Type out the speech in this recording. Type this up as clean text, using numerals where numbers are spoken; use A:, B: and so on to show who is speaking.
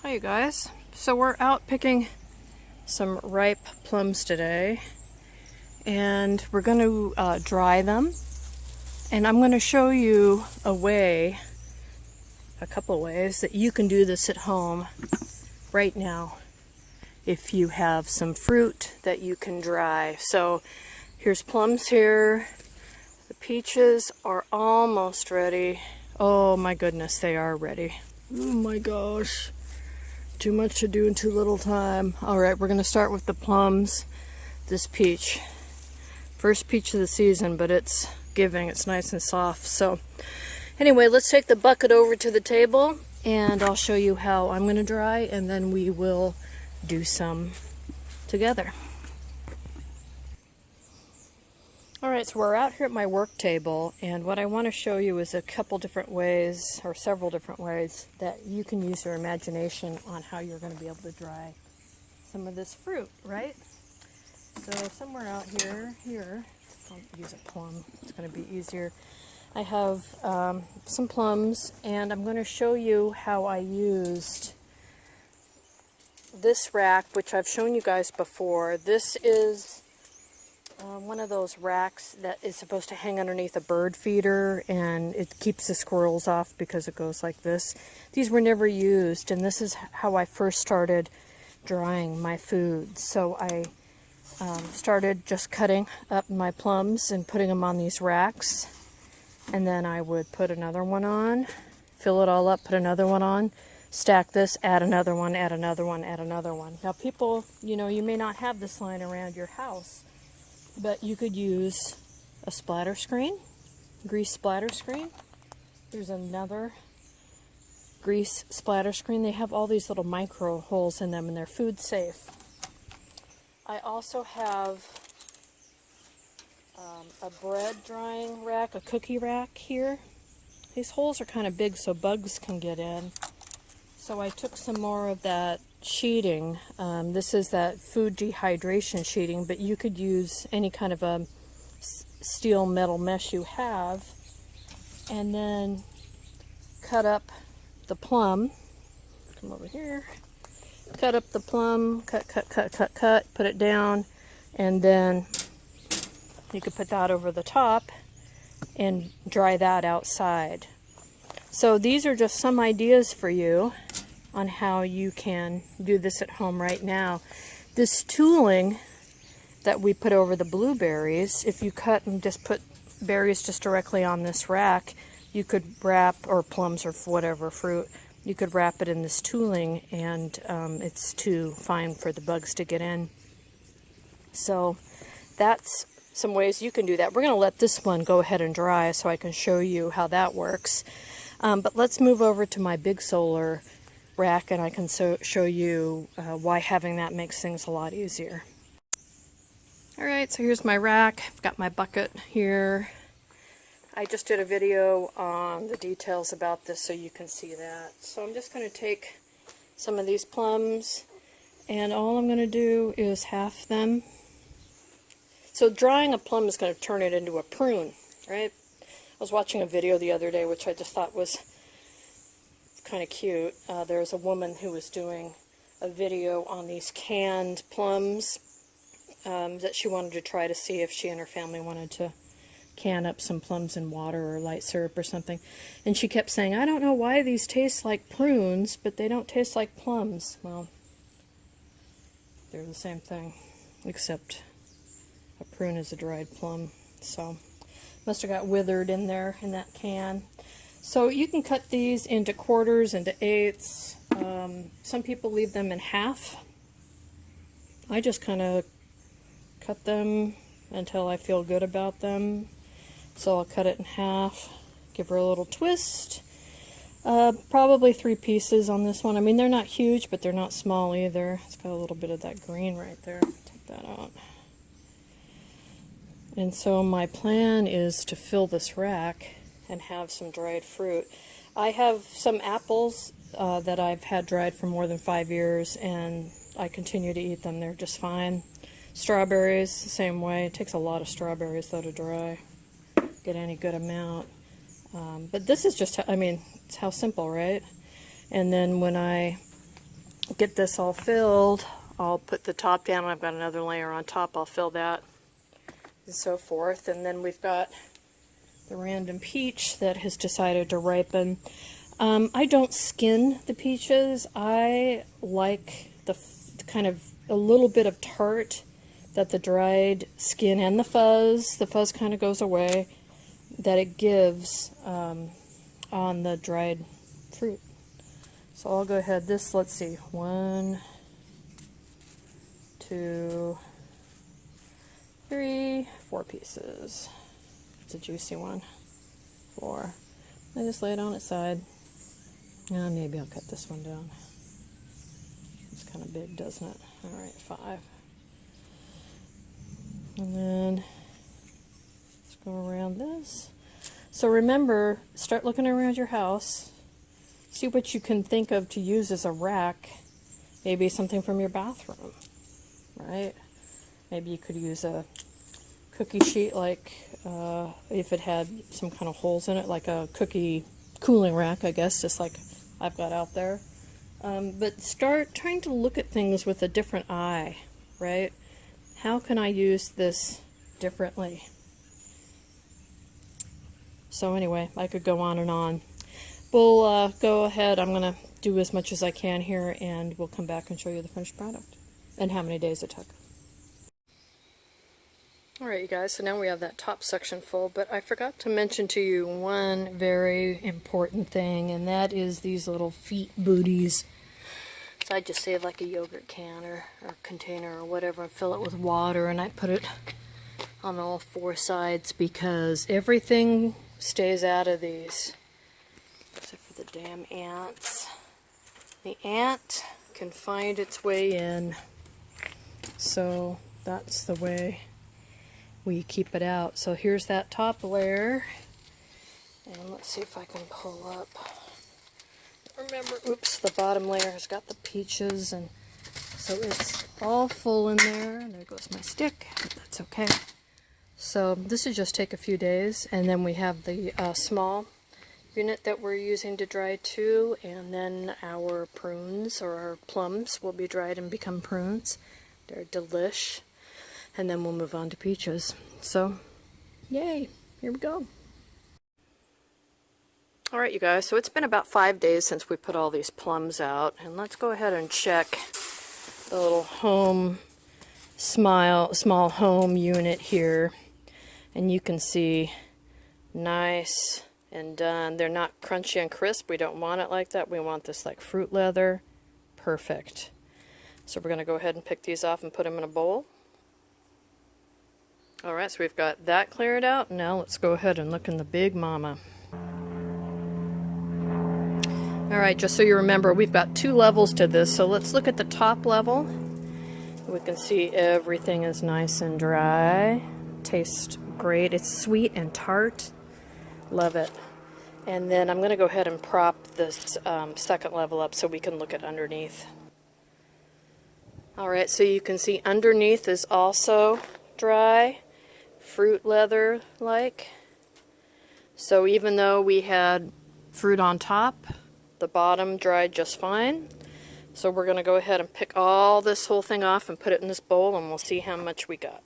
A: Hi you guys. So we're out picking some ripe plums today, and we're going to dry them, and I'm going to show you a couple of ways that you can do this at home right now if you have some fruit that you can dry. So here's plums here. The peaches are almost ready. Oh my goodness, they are ready. Oh my gosh. Too much to do in too little time. Alright, we're going to start with the plums. This peach. First peach of the season, but it's giving. It's nice and soft. So anyway, let's take the bucket over to the table and I'll show you how I'm going to dry, and then we will do some together. Alright, so we're out here at my work table, and what I want to show you is a couple different ways, or several different ways, that you can use your imagination on how you're going to be able to dry some of this fruit, right? So somewhere out here, I'll use a plum, it's going to be easier. I have some plums, and I'm going to show you how I used this rack, which I've shown you guys before. This is one of those racks that is supposed to hang underneath a bird feeder, and it keeps the squirrels off because it goes like this. These were never used, and this is how I first started drying my food. So I started just cutting up my plums and putting them on these racks, and then I would put another one on, fill it all up, put another one on, stack this, add another one, add another one, add another one. Now people, you may not have this lying around your house, but you could use a splatter screen, grease splatter screen. There's another grease splatter screen. They have all these little micro holes in them, and they're food safe. I also have a bread drying rack, a cookie rack here. These holes are kind of big so bugs can get in. So I took some more of that sheeting. This is that food dehydration sheeting, but you could use any kind of a steel metal mesh you have, and then cut up the plum. Come over here. Cut up the plum, cut, put it down, and then you could put that over the top and dry that outside. So these are just some ideas for you on how you can do this at home right now. This tooling that we put over the blueberries, if you cut and just put berries just directly on this rack, you could wrap, or plums or whatever fruit, you could wrap it in this tooling, and it's too fine for the bugs to get in. So that's some ways you can do that. We're going to let this one go ahead and dry so I can show you how that works. But let's move over to my big solar rack, and I can show you why having that makes things a lot easier. Alright, so here's my rack. I've got my bucket here. I just did a video on the details about this so you can see that. So I'm just going to take some of these plums, and all I'm going to do is half them. So drying a plum is going to turn it into a prune, right? I was watching a video the other day which I just thought was kind of cute. There's a woman who was doing a video on these canned plums that she wanted to try to see if she and her family wanted to can up some plums in water or light syrup or something. And she kept saying, I don't know why these taste like prunes, but they don't taste like plums. Well, they're the same thing, except a prune is a dried plum. So must have got withered in there in that can. So you can cut these into quarters, into eighths. Some people leave them in half. I just kind of cut them until I feel good about them. So I'll cut it in half, give her a little twist. Probably 3 pieces on this one. I mean, they're not huge, but they're not small either. It's got a little bit of that green right there. Take that out. And so my plan is to fill this rack and have some dried fruit. I have some apples that I've had dried for more than 5 years, and I continue to eat them. They're just fine. Strawberries, the same way. It takes a lot of strawberries, though, to dry. Get any good amount. But this is just, it's how simple, right? And then when I get this all filled, I'll put the top down. I've got another layer on top. I'll fill that and so forth. And then we've got the random peach that has decided to ripen. I don't skin the peaches. I like the kind of a little bit of tart that the dried skin and the fuzz kind of goes away, that it gives on the dried fruit. So I'll go ahead, let's see, 1, 2, 3, 4 pieces. It's a juicy one. 4. I just lay it on its side. Maybe I'll cut this one down. It's kind of big, doesn't it? Alright, 5. And then let's go around this. So remember, start looking around your house. See what you can think of to use as a rack. Maybe something from your bathroom, right? Maybe you could use a cookie sheet, like if it had some kind of holes in it, like a cookie cooling rack, I guess, just like I've got out there. But start trying to look at things with a different eye, right? How can I use this differently? So anyway, I could go on and on. We'll go ahead. I'm going to do as much as I can here, and we'll come back and show you the finished product and how many days it took. Alright, you guys, so now we have that top section full, but I forgot to mention to you one very important thing, and that is these little feet booties. So I just save like a yogurt can or container or whatever and fill it with water, and I put it on all 4 sides because everything stays out of these, except for the damn ants. The ant can find its way in, so that's the way we keep it out. So here's that top layer, and let's see if I can pull up. Remember, oops, the bottom layer has got the peaches, and so it's all full in there. There goes my stick, but that's okay. So this will just take a few days, and then we have the small unit that we're using to dry too, and then our prunes or our plums will be dried and become prunes. They're delish. And then we'll move on to peaches. So, yay, here we go. Alright, you guys, so it's been about 5 days since we put all these plums out, and let's go ahead and check the little small home unit here. And you can see, nice and done. They're not crunchy and crisp. We don't want it like that. We want this like fruit leather. Perfect. So we're going to go ahead and pick these off and put them in a bowl. Alright, so we've got that cleared out. Now let's go ahead and look in the big mama. Alright, just so you remember, we've got 2 levels to this. So let's look at the top level. We can see everything is nice and dry. Tastes great. It's sweet and tart. Love it. And then I'm going to go ahead and prop this second level up so we can look at underneath. Alright, so you can see underneath is also dry. Fruit leather like. So even though we had fruit on top, the bottom dried just fine. So we're going to go ahead and pick all this whole thing off and put it in this bowl, and we'll see how much we got.